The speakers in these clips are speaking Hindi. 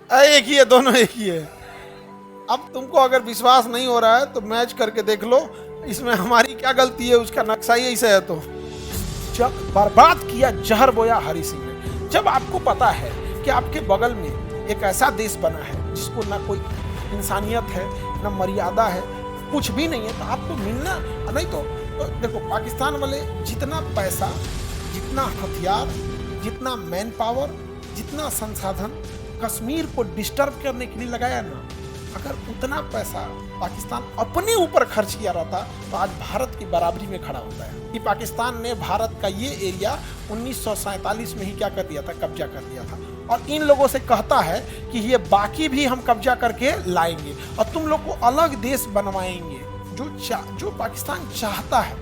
एक ही है, दोनों एक ही है। अब तुमको अगर विश्वास नहीं हो रहा है तो मैच करके देख लो, इसमें हमारी क्या गलती है, उसका नक्शा ही ऐसे है। तो जब बर्बाद किया, जहर बोया हरि सिंह ने। जब आपको पता है कि आपके बगल में एक ऐसा देश बना है जिसको ना कोई इंसानियत है, ना मर्यादा है, कुछ भी नहीं है, तो आपको मिलना नहीं। तो देखो, पाकिस्तान वाले जितना पैसा, जितना हथियार, जितना मैन पावर, जितना संसाधन कश्मीर को डिस्टर्ब करने के लिए लगाया ना, अगर उतना पैसा पाकिस्तान अपने ऊपर खर्च किया रहता तो आज भारत की बराबरी में खड़ा होता है। कि पाकिस्तान ने भारत का ये एरिया 1947 में ही क्या कर दिया था, कब्जा कर दिया था। और इन लोगों से कहता है कि ये बाकी भी हम कब्जा करके लाएंगे और तुम लोग को अलग देश बनवाएंगे। जो पाकिस्तान चाहता है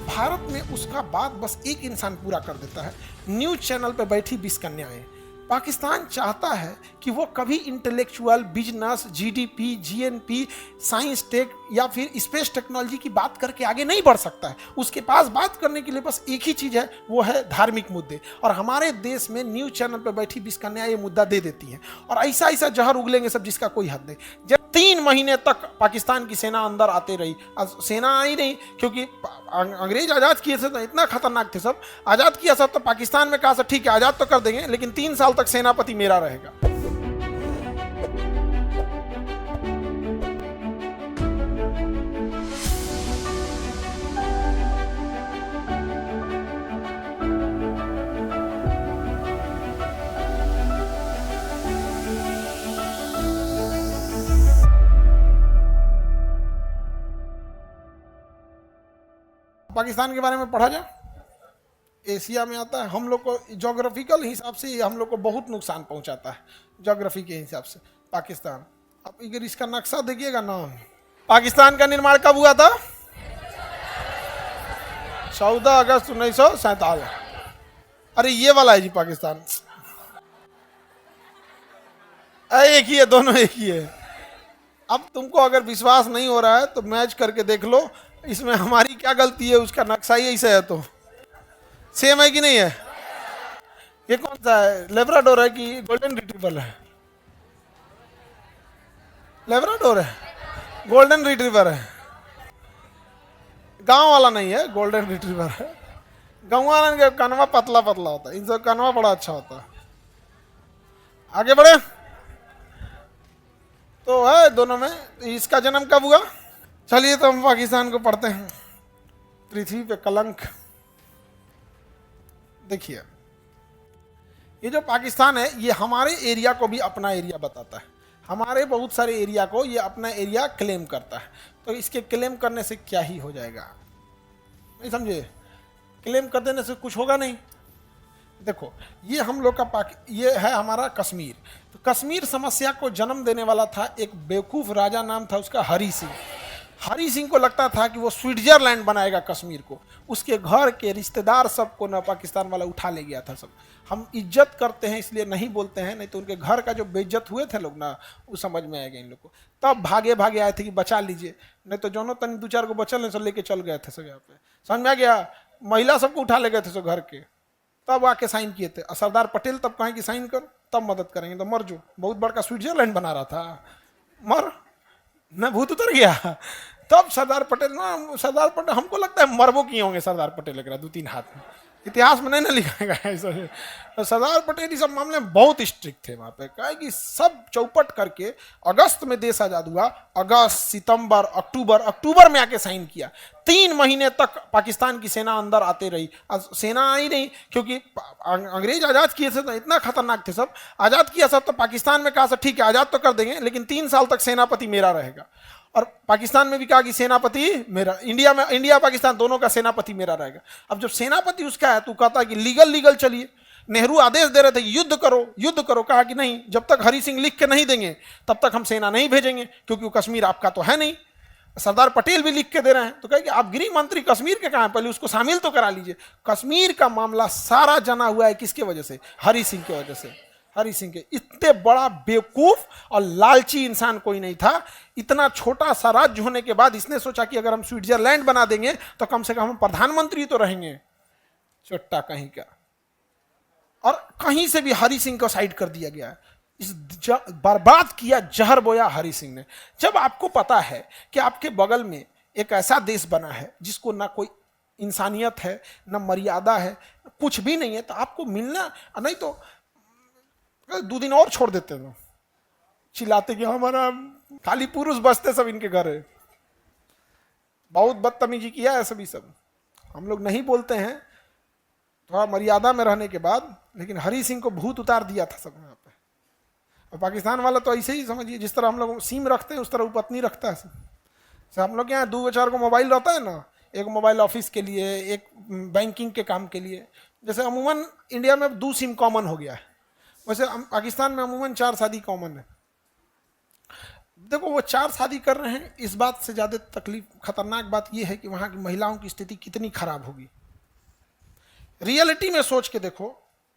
भारत में, उसका बात बस एक इंसान पूरा कर देता है, न्यूज चैनल पे बैठी 20 कन्याएं। पाकिस्तान चाहता है कि वो कभी intellectual, business, GDP, GNP, science tech या फिर स्पेस टेक्नोलॉजी की बात करके आगे नहीं बढ़ सकता है। उसके पास बात करने के लिए बस एक ही चीज़ है, वो है धार्मिक मुद्दे। और हमारे देश में न्यूज चैनल पर बैठी 20 कन्याएं ये मुद्दा दे देती हैं और ऐसा ऐसा जहर उगलेंगे सब जिसका कोई हद नहीं। जब 3 महीने तक पाकिस्तान की सेना अंदर आते रही, सेना आई नहीं क्योंकि अंग्रेज आज़ाद किए थे तो इतना खतरनाक थे सब। आज़ाद किया सब तो पाकिस्तान में कहा सब ठीक है आज़ाद तो कर देंगे, लेकिन 3 साल तक सेनापति मेरा रहेगा। पाकिस्तान के बारे में पढ़ा जाए, एशिया में आता है। हम लोग को जोग्राफिकल हिसाब से हम लोग को बहुत नुकसान पहुंचाता है, जोग्राफी के हिसाब से पाकिस्तान। अब अगर इसका नक्शा देखिएगा ना, पाकिस्तान का निर्माण कब हुआ था? 14 अगस्त 1947। अरे ये वाला है जी पाकिस्तान। एक ही है, दोनों एक ही है। अब तुमको अगर विश्वास नहीं हो रहा है तो मैच करके देख लो, इसमें हमारी क्या गलती है, उसका नक्शा ही ऐसे है। तो सेम है कि नहीं है? ये कौन सा है, लेब्राडोर है कि गोल्डन रिट्रीवर है? लेब्राडोर है, गोल्डन रिट्रीवर है। गांव वाला नहीं है, गोल्डन रिट्रीवर है। गांव वाला का कनवा पतला पतला होता है, इनसे कनवा बड़ा अच्छा होता है। आगे बढ़े तो है दोनों में। इसका जन्म कब हुआ? चलिए तो हम पाकिस्तान को पढ़ते हैं। पृथ्वी पे कलंक। देखिए, ये जो पाकिस्तान है ये हमारे एरिया को भी अपना एरिया बताता है। हमारे बहुत सारे एरिया को ये अपना एरिया क्लेम करता है। तो इसके क्लेम करने से क्या ही हो जाएगा, नहीं समझे? क्लेम कर देने से कुछ होगा नहीं। देखो, ये हम लोग का ये है हमारा कश्मीर। तो कश्मीर समस्या को जन्म देने वाला था एक बेवकूफ़ राजा, नाम था उसका हरि सिंह। हरि सिंह को लगता था कि वो स्विट्जरलैंड बनाएगा कश्मीर को। उसके घर के रिश्तेदार सबको ना पाकिस्तान वाला उठा ले गया था सब। हम इज्जत करते हैं इसलिए नहीं बोलते हैं, नहीं तो उनके घर का जो बेइज्जत हुए थे लोग ना, वो समझ में आएगा इन लोग को। तब भागे भागे आए थे कि बचा लीजिए, नहीं तो जोनो तनी 2-4 को बचल नहीं, सब लेके चल गए थे सब। यहाँ पे समझ में आ गया? महिला सबको उठा ले गए थे सब घर के, तब आके साइन किए थे। सरदार पटेल तब कहें कि साइन कर, तब मदद करेंगे। तो मर जो, बहुत बड़का स्विट्जरलैंड बना रहा था, मर न, भूत उतर गया। तब सरदार पटेल ना, सरदार पटेल हमको लगता है मरबो किए होंगे सरदार पटेल एक 2-3 हाथ में। इतिहास में नहीं ना लिखा गया ऐसा। तो सरदार पटेल इस सब मामले में बहुत स्ट्रिक्ट थे वहाँ पे। कहे कि सब चौपट करके अगस्त में देश आज़ाद हुआ। अगस्त, सितंबर, अक्टूबर में आके साइन किया। 3 महीने तक पाकिस्तान की सेना अंदर आते रही। सेना आई नहीं क्योंकि अंग्रेज आज़ाद किए थे तो इतना खतरनाक थे सब। आज़ाद किया सब तो पाकिस्तान में कहा सब ठीक है आज़ाद तो कर देंगे, लेकिन 3 साल तक सेनापति मेरा रहेगा। और पाकिस्तान में भी कहा कि सेनापति मेरा, इंडिया पाकिस्तान दोनों का सेनापति मेरा रहेगा। अब जब सेनापति उसका है तो कहता है कि लीगल चलिए। नेहरू आदेश दे रहे थे युद्ध करो, कहा कि नहीं, जब तक हरि सिंह लिख के नहीं देंगे तब तक हम सेना नहीं भेजेंगे, क्योंकि वो कश्मीर आपका तो है नहीं। सरदार पटेल भी लिख के दे रहे हैं। तो कहे कि आप गृह मंत्री कश्मीर के कहाँ हैं, पहले उसको शामिल तो करा लीजिए। कश्मीर का मामला सारा जना हुआ है किसके वजह से? हरि सिंह की वजह से। हरि सिंह के इतने बड़ा बेवकूफ और लालची इंसान कोई नहीं था। इतना छोटा सा राज्य होने के बाद इसने सोचा कि अगर हम स्विट्जरलैंड बना देंगे तो कम से कम हम प्रधानमंत्री तो रहेंगे। चोट्टा कहीं का। और कहीं से भी हरि सिंह को साइड कर दिया गया है। इस बर्बाद किया, जहर बोया हरि सिंह ने। जब आपको पता है कि आपके बगल में एक ऐसा देश बना है जिसको ना कोई इंसानियत है, ना मर्यादा है, कुछ भी नहीं है, तो आपको मिलना नहीं तो 2 दिन और छोड़ देते हैं, चिल्लाते कि हमारा खाली पुरुष बसते सब इनके घर है। बहुत बदतमीजी किया है सभी सब। हम लोग नहीं बोलते हैं थोड़ा मर्यादा में रहने के बाद, लेकिन हरि सिंह को भूत उतार दिया था सब यहाँ पे। और पाकिस्तान वाला तो ऐसे ही समझिए, जिस तरह हम लोग सिम रखते हैं उस तरह वो पत्नी रखता है सब। हम लोग के यहाँ 2-4 को मोबाइल रहता है ना, एक मोबाइल ऑफिस के लिए, एक बैंकिंग के काम के लिए। जैसे अमूमन इंडिया में 2 सिम कॉमन हो गया है, वैसे पाकिस्तान में अमूमन 4 शादी कॉमन है। देखो वो 4 शादी कर रहे हैं, इस बात से ज़्यादा तकलीफ खतरनाक बात यह है कि वहाँ की महिलाओं की स्थिति कितनी खराब होगी। रियलिटी में सोच के देखो,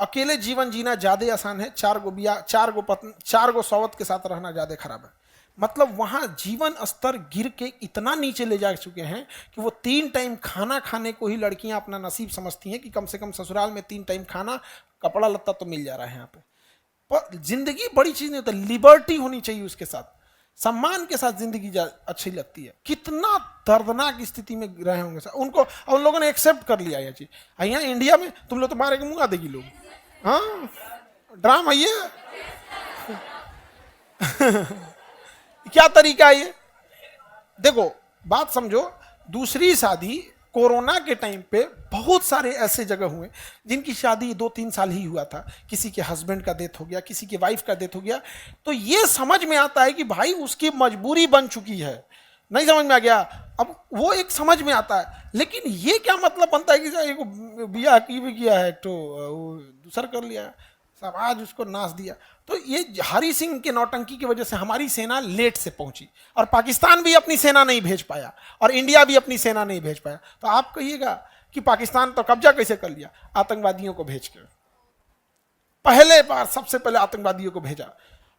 अकेले जीवन जीना ज़्यादा आसान है, 4 गो बिया, 4 गो पत्नी, 4 गो सौवत के साथ रहना ज़्यादा खराब है। मतलब वहाँ जीवन स्तर गिर के इतना नीचे ले जा चुके हैं कि वो 3 टाइम खाना खाने को ही लड़कियां अपना नसीब समझती हैं कि कम से कम ससुराल में 3 टाइम खाना, कपड़ा लत्ता तो मिल जा रहा है यहाँ पे। पर जिंदगी बड़ी चीज नहीं होती, लिबर्टी होनी चाहिए, उसके साथ सम्मान के साथ जिंदगी अच्छी लगती है। कितना दर्दनाक स्थिति में रहे होंगे सर उनको, उन लोगों ने एक्सेप्ट कर लिया ये चीज। यहाँ इंडिया में तुम लोग तो मारे के मुंगा देगी लोग, हाँ ड्रामा ये क्या तरीका है ये? देखो बात समझो, दूसरी शादी कोरोना के टाइम पे बहुत सारे ऐसे जगह हुए जिनकी शादी 2-3 साल ही हुआ था, किसी के हस्बैंड का डेथ हो गया, किसी के वाइफ का डेथ हो गया, तो ये समझ में आता है कि भाई उसकी मजबूरी बन चुकी है। नहीं समझ में आ गया? अब वो एक समझ में आता है, लेकिन ये क्या मतलब बनता है कि एक बिया की भी किया है तो दूसरा कर लिया, समाज उसको नाश दिया। तो ये हरि सिंह के नौटंकी की वजह से हमारी सेना लेट से पहुंची, और पाकिस्तान भी अपनी सेना नहीं भेज पाया, और इंडिया भी अपनी सेना नहीं भेज पाया। तो आप कहिएगा कि पाकिस्तान तो कब्जा कैसे कर लिया? आतंकवादियों को भेज के, पहले बार सबसे पहले आतंकवादियों को भेजा,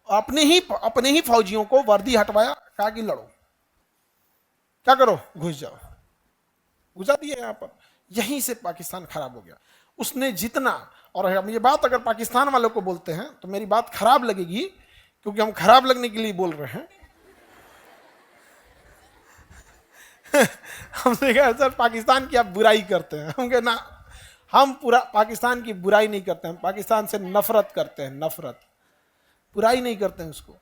अपने ही फौजियों को वर्दी हटवाया, कहा कि लड़ो, क्या करो, घुस जाओ, घुसा दिया यहाँ पर। यहीं से पाकिस्तान खराब हो गया। उसने जितना, और हम ये बात अगर पाकिस्तान वालों को बोलते हैं तो मेरी बात खराब लगेगी, क्योंकि हम खराब लगने के लिए बोल रहे हैं। हमने कहा सर पाकिस्तान की आप बुराई करते हैं। हम कहे ना, हम पूरा पाकिस्तान की बुराई नहीं करते हैं, पाकिस्तान से नफरत करते हैं, नफरत, बुराई नहीं करते हैं उसको।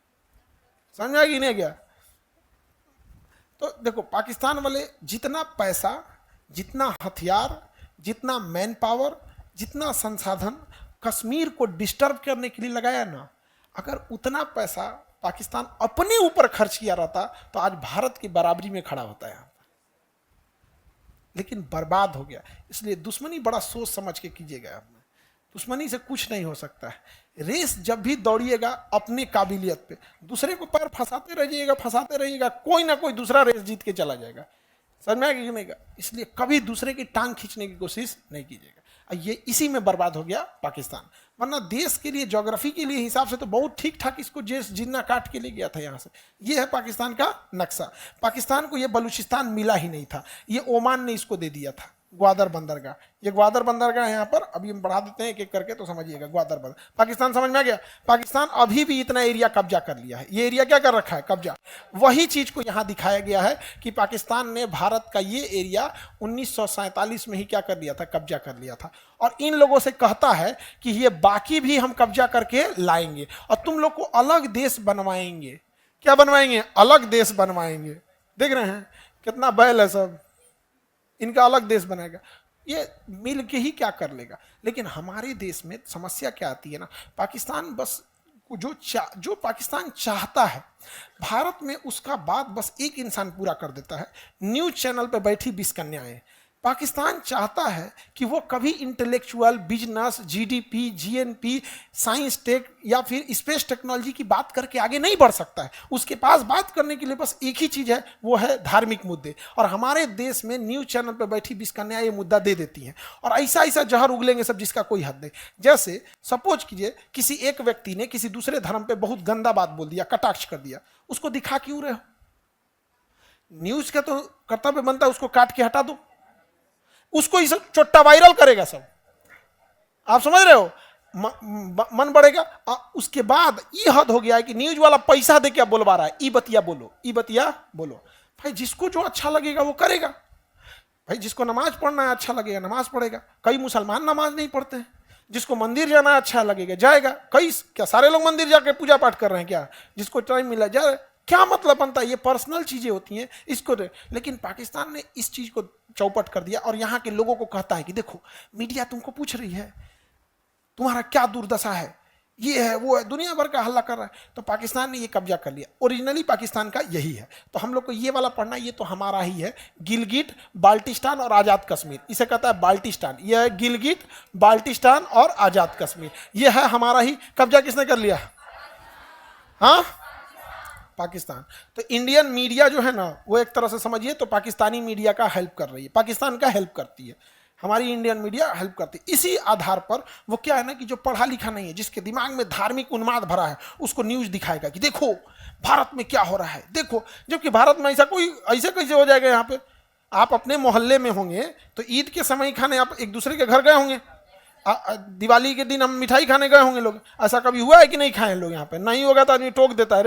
समझा कि नहीं गया? तो देखो पाकिस्तान वाले जितना पैसा, जितना हथियार, जितना मैन पावर, जितना संसाधन कश्मीर को डिस्टर्ब करने के लिए लगाया ना, अगर उतना पैसा पाकिस्तान अपने ऊपर खर्च किया रहता तो आज भारत की बराबरी में खड़ा होता है यहाँ पर। लेकिन बर्बाद हो गया। इसलिए दुश्मनी बड़ा सोच समझ के कीजिएगा। दुश्मनी से कुछ नहीं हो सकता है। रेस जब भी दौड़िएगा अपनी काबिलियत पे, दूसरे को पैर फंसाते रहिएगा, कोई ना कोई दूसरा रेस जीत के चला जाएगा। समझ में आएगा कि नहीं? इसलिए कभी दूसरे की टांग खींचने की कोशिश नहीं कीजिएगा। ये इसी में बर्बाद हो गया पाकिस्तान। वरना देश के लिए, ज्योग्राफी के लिए हिसाब से तो बहुत ठीक ठाक इसको जिन्ना काट के ले गया था यहाँ से। ये है पाकिस्तान का नक्शा। पाकिस्तान को ये बलूचिस्तान मिला ही नहीं था, ये ओमान ने इसको दे दिया था, ग्वादर बंदरगाह। ये ग्वादर बंदरगाह यहाँ पर अभी हम बढ़ा देते हैं एक एक करके, तो समझिएगा ग्वादर बंदर। पाकिस्तान समझ में आ गया? पाकिस्तान अभी भी इतना एरिया कब्जा कर लिया है। ये एरिया क्या कर रखा है? कब्जा। वही चीज को यहाँ दिखाया गया है कि पाकिस्तान ने भारत का ये एरिया 1947 में ही क्या कर लिया था? कब्जा कर लिया था। और इन लोगों से कहता है कि ये बाकी भी हम कब्जा करके लाएंगे और तुम लोग को अलग देश बनवाएंगे। क्या बनवाएंगे? अलग देश बनवाएंगे। देख रहे हैं कितना बैल है सब, इनका अलग देश बनाएगा। ये मिल के ही क्या कर लेगा। लेकिन हमारे देश में समस्या क्या आती है ना, पाकिस्तान बस जो पाकिस्तान चाहता है भारत में, उसका बात बस एक इंसान पूरा कर देता है। न्यूज चैनल पर बैठी 20 कन्याएं। पाकिस्तान चाहता है कि वो कभी intellectual, business, GDP, GNP, science tech या फिर स्पेस टेक्नोलॉजी की बात करके आगे नहीं बढ़ सकता है। उसके पास बात करने के लिए बस एक ही चीज है, वो है धार्मिक मुद्दे। और हमारे देश में न्यूज चैनल पर बैठी 20 कन्याएं ये मुद्दा दे देती हैं और ऐसा ऐसा जहर उगलेंगे सब जिसका कोई हद नहीं। जैसे सपोज कीजिए किसी एक व्यक्ति ने किसी दूसरे धर्म पे बहुत गंदा बात बोल दिया, कटाक्ष कर दिया, उसको दिखा क्यों रहे हो? न्यूज का तो कर्तव्य बनता है उसको काट के हटा दो। उसको ही सब चोट्टा वायरल करेगा सब। आप समझ रहे हो? मन बढ़ेगा। उसके बाद ये हद हो गया है कि न्यूज वाला पैसा दे के बोलवा रहा है, ई बतिया बोलो, ई बतिया बोलो। भाई जिसको जो अच्छा लगेगा वो करेगा। भाई जिसको नमाज पढ़ना है अच्छा लगेगा नमाज पढ़ेगा। कई मुसलमान नमाज नहीं पढ़ते हैं, जिसको मंदिर जाना अच्छा लगेगा जाएगा। कई क्या सारे लोग मंदिर जाके पूजा पाठ कर रहे हैं क्या? जिसको टाइम मिला जाए, क्या मतलब बनता है? ये पर्सनल चीजें होती हैं इसको। लेकिन पाकिस्तान ने इस चीज को चौपट कर दिया और यहाँ के लोगों को कहता है कि देखो मीडिया तुमको पूछ रही है तुम्हारा क्या दुर्दशा है, ये है वो है, दुनिया भर का हल्ला कर रहा है। तो पाकिस्तान ने ये कब्जा कर लिया। ओरिजिनली पाकिस्तान का यही है। तो हम लोग को ये वाला पढ़ना, ये तो हमारा ही है। गिलगिट बाल्टिस्तान और आज़ाद कश्मीर, इसे कहता है बाल्टिस्तान। यह है गिलगिट बाल्टिस्तान और आज़ाद कश्मीर, ये है हमारा ही। कब्जा किसने कर लिया? हाँ, पाकिस्तान। तो इंडियन मीडिया जो है ना, वो एक तरह से समझिए तो पाकिस्तानी मीडिया का हेल्प कर रही है, पाकिस्तान का हेल्प करती है। हमारी इंडियन मीडिया हेल्प करती है। इसी आधार पर वो क्या है ना कि जो पढ़ा लिखा नहीं है, जिसके दिमाग में धार्मिक उन्माद भरा है, उसको न्यूज दिखाएगा कि देखो भारत में क्या हो रहा है, देखो। जबकि भारत में ऐसा कोई, ऐसे कैसे हो जाएगा? यहाँ पे आप अपने मोहल्ले में होंगे तो ईद के समय खाने आप एक दूसरे के घर गए होंगे, दिवाली के दिन हम मिठाई खाने गए होंगे लोग। ऐसा कभी हुआ है कि नहीं खाए लोग? यहाँ पे नहीं होगा तो आदमी टोक देता है।